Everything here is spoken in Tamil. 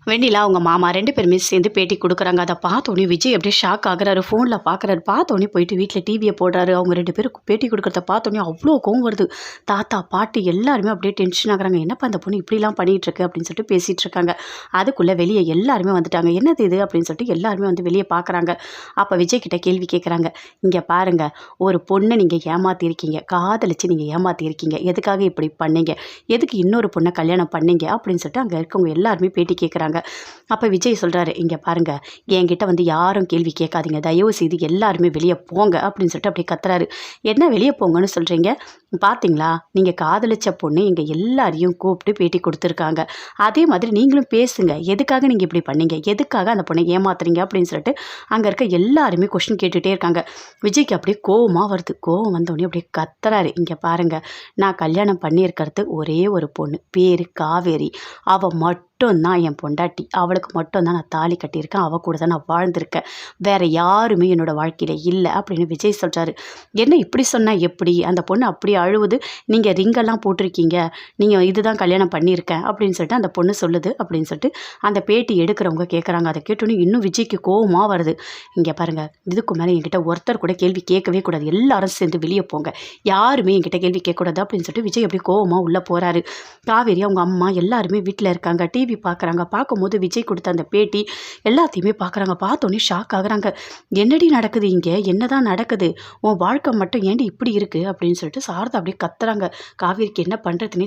வெண்ணிலா அவங்க மாமா 2 பேருமே சேர்ந்து பேட்டி குடுக்குறாங்க. அத பார்த்தோனே விஜய் அப்படியே ஷாக் ஆகுறாரு. ஃபோன்ல பார்க்குறாரு. பார்த்தோனே போயிட்டு வீட்ல டிவிய போடுறாரு. அவங்க 2 பேரும் பேட்டி குடுக்குறத பார்த்தோனே அவ்ளோ கோவம் வருது. தாத்தா, பாட்டி எல்லாருமே அப்படியே டென்ஷன் ஆகுறாங்க. "என்னப்பா இந்த பொண்ணு இப்படிலாம் பண்ணிட்டு இருக்கு?" அப்படின்னு சொல்லிட்டு பேசிட்டு இருக்காங்க. அதுக்குள்ள வெளிய எல்லாருமே வந்துட்டாங்க. "என்னது இது?" அப்படின்னு சொல்லிட்டு எல்லாருமே வந்து வெளிய பார்க்குறாங்க. அப்ப விஜய் கிட்ட கேள்வி கேட்குறாங்க. "இங்க பாருங்க, ஒரு பொண்ண நீங்க ஏமாத்தியிருக்கீங்க. காதலிச்சு நீங்க ஏமாத்தியிருக்கீங்க. எதுக்காக இப்படி பண்ணீங்க? எதுக்கு இன்னொரு பொண்ண கல்யாணம் பண்ணீங்க?" அப்படின்னு சொல்லிட்டு அங்க இருக்கவங்க எல்லாருமே பேட்டி கேட்குறாங்க. அப்ப விஜய் சொல்றாரு, "இங்க பாருங்க, என்கிட்ட வந்து யாரும் கேள்வி கேட்காதீங்க. தயவு செய்து எல்லாருமே வெளிய போங்க." அப்படின்னு சொல்லிட்டு அப்படியே கத்துறாரு. "என்ன வெளிய போங்கன்னு சொல்றீங்க? பார்த்தீங்களா? நீங்க காதலிச்ச பொண்ணு எங்க எல்லாரையும் கூப்பிட்டு பேட்டி குடுத்துருக்காங்க. அதே மாதிரி நீங்களும் பேசுங்க. எதுக்காக நீங்க இப்படி பண்ணீங்க? எதுக்காக அந்த பொண்ணை ஏமாத்துறீங்க?" அப்படின்னு சொல்லிட்டு அங்க இருக்க எல்லாருமே கொஸ்டின் கேட்டுட்டே இருக்காங்க. விஜய்க்கு அப்படியே கோவமா வருது. கோவம் வந்தோடனே அப்படியே கத்துறாரு. "இங்க பாருங்க, நான் கல்யாணம் பண்ணியிருக்கிறது ஒரே ஒரு பொண்ணு. பேரு காவேரி. அவ மட்டும் தான் என் பொண்டாட்டி. அவளுக்கு மட்டும் தான் நான் தாலி கட்டியிருக்கேன். அவ கூட தான் நான் வாழ்ந்திருக்கேன். வேற யாருமே என்னோட வாழ்க்கையில இல்ல." அப்படின்னு விஜய் சொல்றாரு. "என்ன இப்படி சொன்னா எப்படி? அந்த பொண்ணு அப்படி அழுவுது. நீங்க ரிங்கெல்லாம் போட்டிருக்கீங்க. நீங்க இதுதான் கல்யாணம் பண்ணியிருக்கேன்." அப்படின்னு சொல்லிட்டு அந்த பொண்ணு சொல்லுது. அப்படின்னு சொல்லிட்டு அந்த பேட்டி எடுக்கிறவங்க கேட்குறாங்க. அதை கேட்டோன்னே இன்னும் விஜய்க்கு கோவமா வருது. "இங்க பாருங்க, இதுக்கு மேல என்கிட்ட ஒருத்தர் கூட கேள்வி கேட்கவே கூடாது. எல்லாரும் சேர்ந்து வெளிய போங்க. யாருமே என்கிட்ட கேள்வி கேட்கக்கூடாது." அப்படின்னு சொல்லிட்டு விஜய் அப்படியே கோவமா உள்ள போறாரு. காவேரி அவங்க அம்மா எல்லாருமே வீட்ல இருக்காங்க. டிவி பார்க்குறாங்க. பார்க்கும்போது விஜய் கொடுத்த அந்த பேட்டி எல்லாத்தையுமே பார்க்குறாங்க. பார்த்தோன்னே ஷாக் ஆகுறாங்க. "என்னடி நடக்குது இங்க? என்னதான் நடக்குது? உன் வாழ்க்கை மட்டும் ஏன்டி இப்படி இருக்கு?" அப்படின்னு சொல்லிட்டு சாரதா அப்படியே கத்துறாங்க. காவேரிக்கு என்ன பண்றதுன்னே